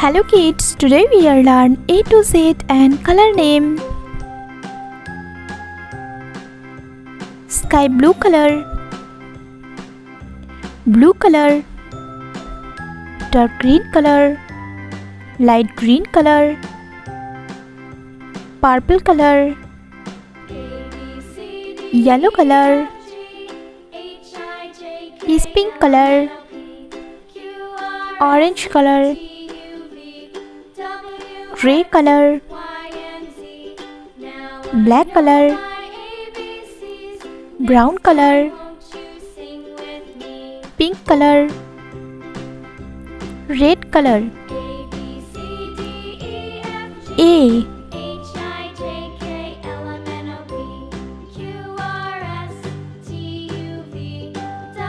Hello kids, today we are learn A to Z and color name. Sky blue color, dark green color, light green color, purple color, yellow color, is pink color, orange color, gray color, black color, brown color, pink color, red color.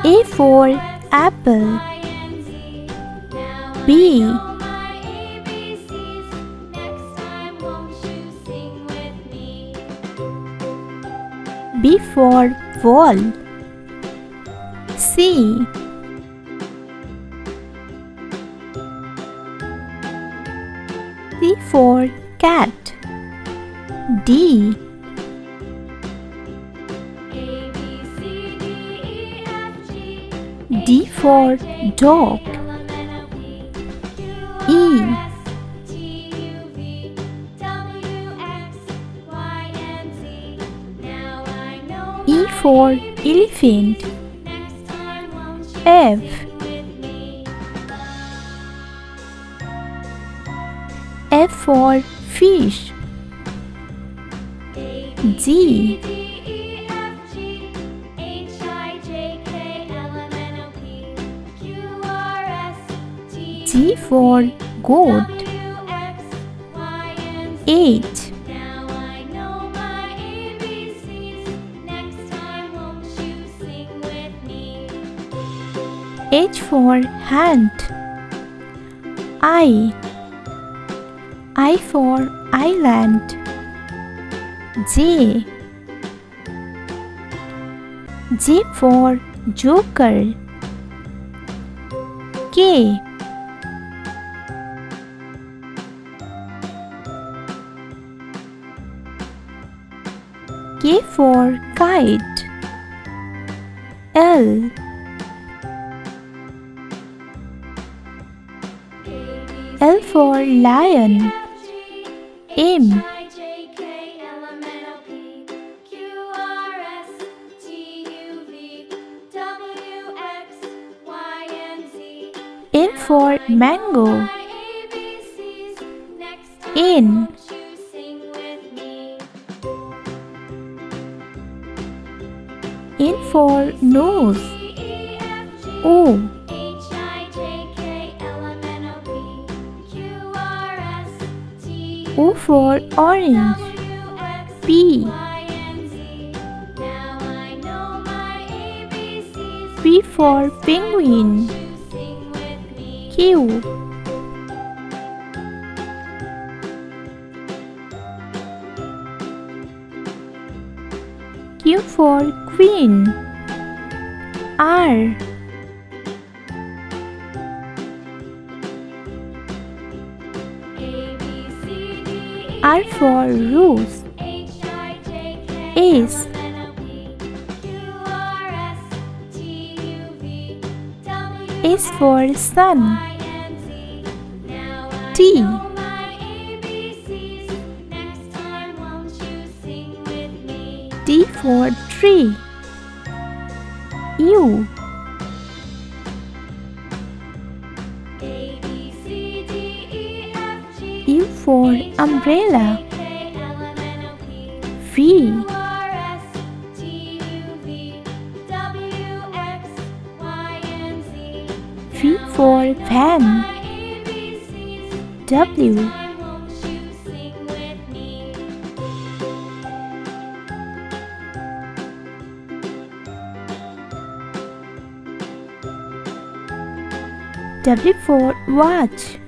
A for apple. B for ball. C for cat. D for dog. E for elephant. F for fish. G for goat. H for hand. I for island. J for joker. K for kite. L for lion. M for mango. N for nose. O for orange. P for penguin. Q for queen. R for rose. S for sun. T for tree. U for umbrella. V for van. W for watch.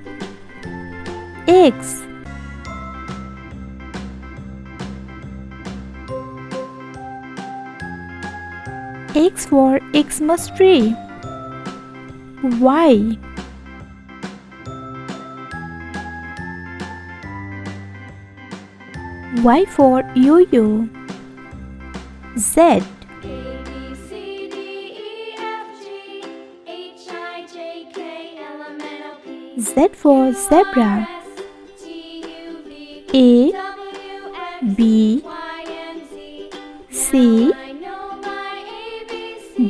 X for Xmas tree. Y Y for yo-yo. Z. Z for zebra. A, B, C,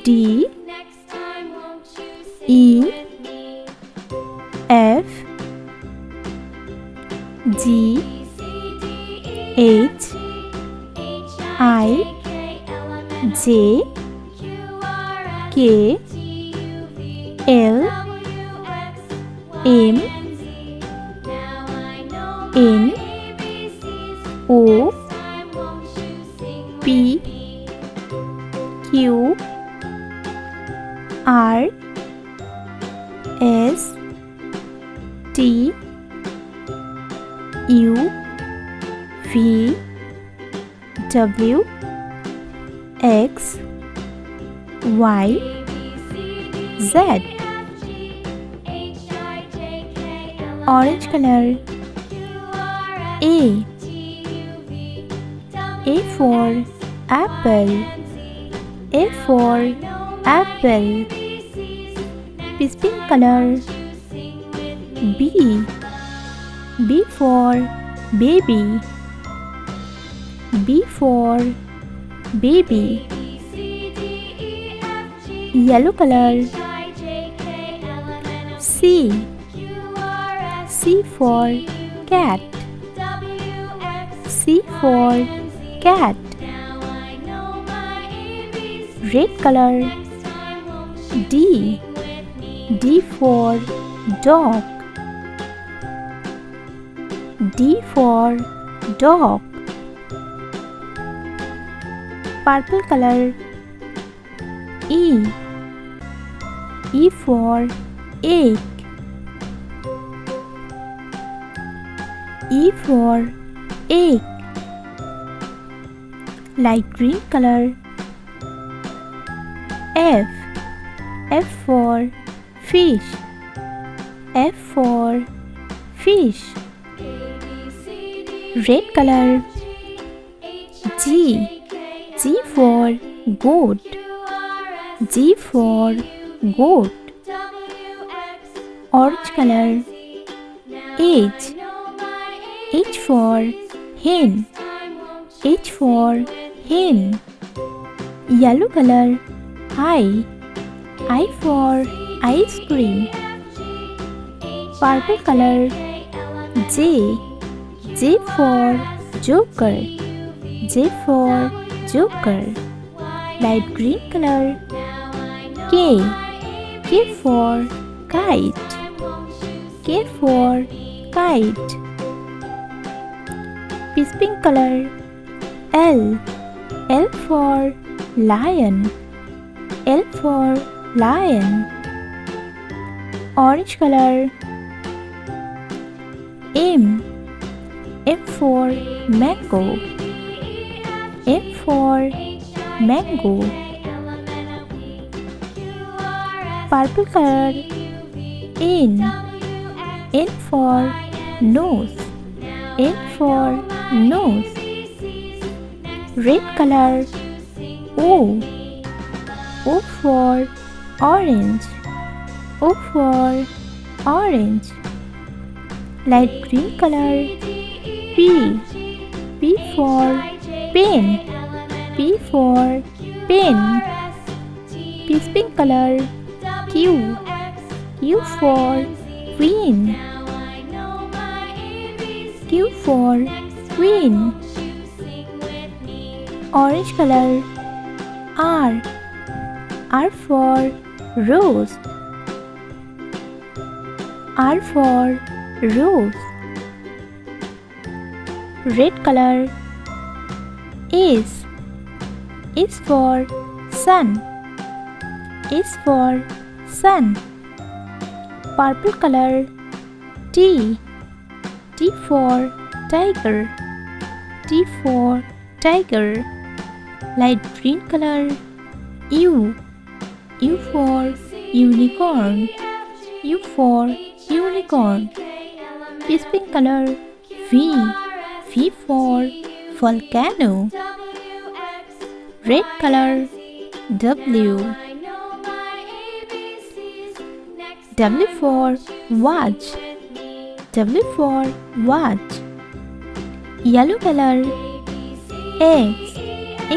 D, E, F, G, H, I, J, K, L, M, N, O, P, Q, R, S, T, U, V, W, X, Y, Z. Orange color. A. A for apple. A for apple. Pink color. B. B for baby. B for baby. Yellow color. C. C for cat. C for cat. Red color. D. D for dog. D for dog. Purple color. E. E for egg. E for egg. Light green color. F. F for fish. F for fish. Red color. G. G for goat. G for goat. Orange color. H. H for hen. H for hen. Yellow color. I. I for ice cream. Purple color. J. J for joker. J for joker. Light green color. K. K for kite. K for kite. Pink color. L. L for lion. L for lion. Orange color. M. M for mango. M for mango. Purple color. N. N for nose. N for nose. Red color. O. O for orange. O for orange. Light green color. P. P for pen. P for pen. Pink color. Q. Q for queen. Q for queen. Orange color. R. R for rose. R for rose. Red color. S. S for sun. S for sun. Purple color. T. T for tiger. T for tiger. Light green color. U. U for unicorn. U for unicorn. Pink color. V. V for volcano. Red color W. W for watch. W for watch. Yellow color X.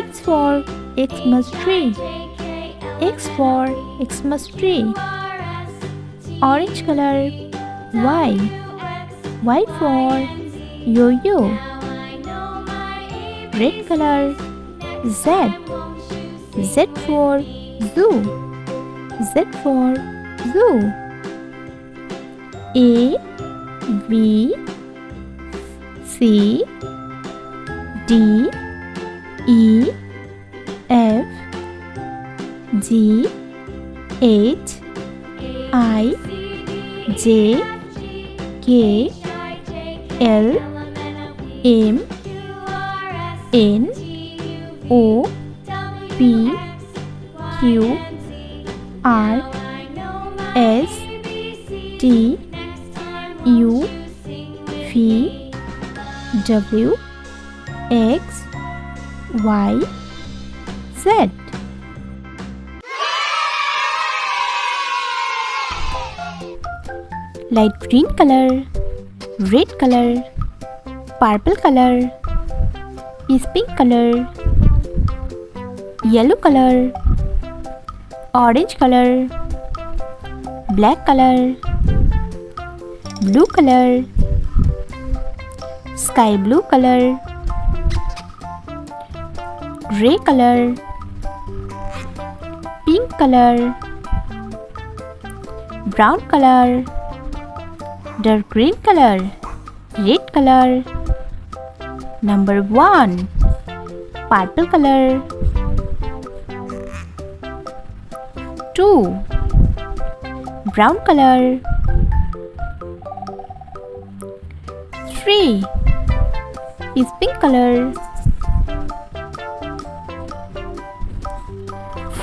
X for Xmas tree. X for Xmas tree. Orange color Y. Y for yo-yo. Red color Z. Z for zoo. Z for zoo. A, B, C, D, E, F, G, H, I, J, K, L, M, N, O, P, Q, R, S, T, U, V, W, X, Y, Z. Light green color, red color, purple color, is pink color, yellow color, orange color, black color, blue color, sky blue color, gray color, pink color, brown color, dark green color, red color. Number 1, purple color. 2, brown color. 3, is pink color.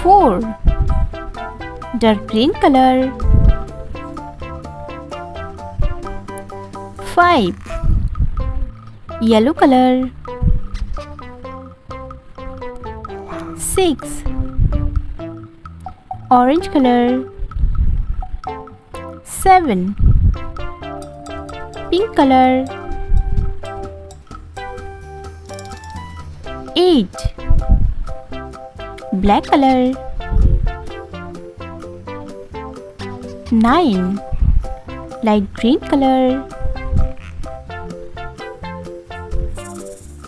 4, dark green color. 5, yellow color. 6, orange color. 7, pink color. 8, black color. 9, light green color.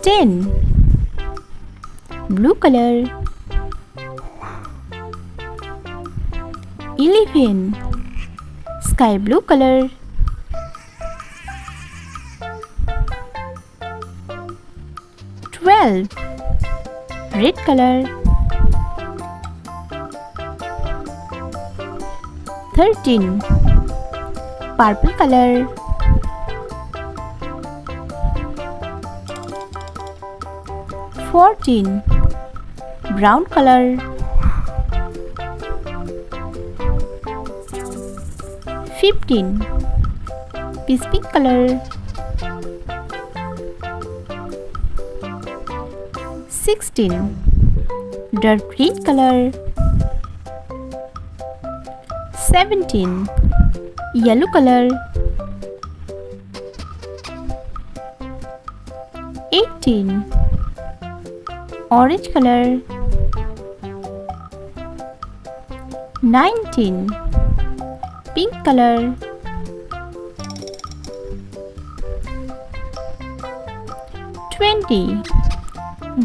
10, blue color. 11, sky blue color. 12, red color. 13, purple color. 14, brown color. 15, pink color. 16, dark green color. 17, yellow color. 18, orange color. 19, pink color. 20,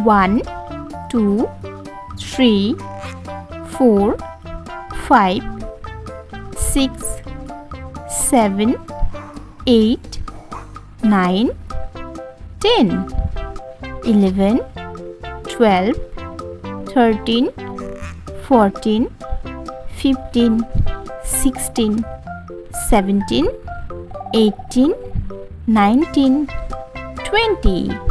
1, 2, 3, 4, 5, 6, 7, 8, 9, 10, 11, 12, 13, 14, 15, 16, 17, 18, 19, 20.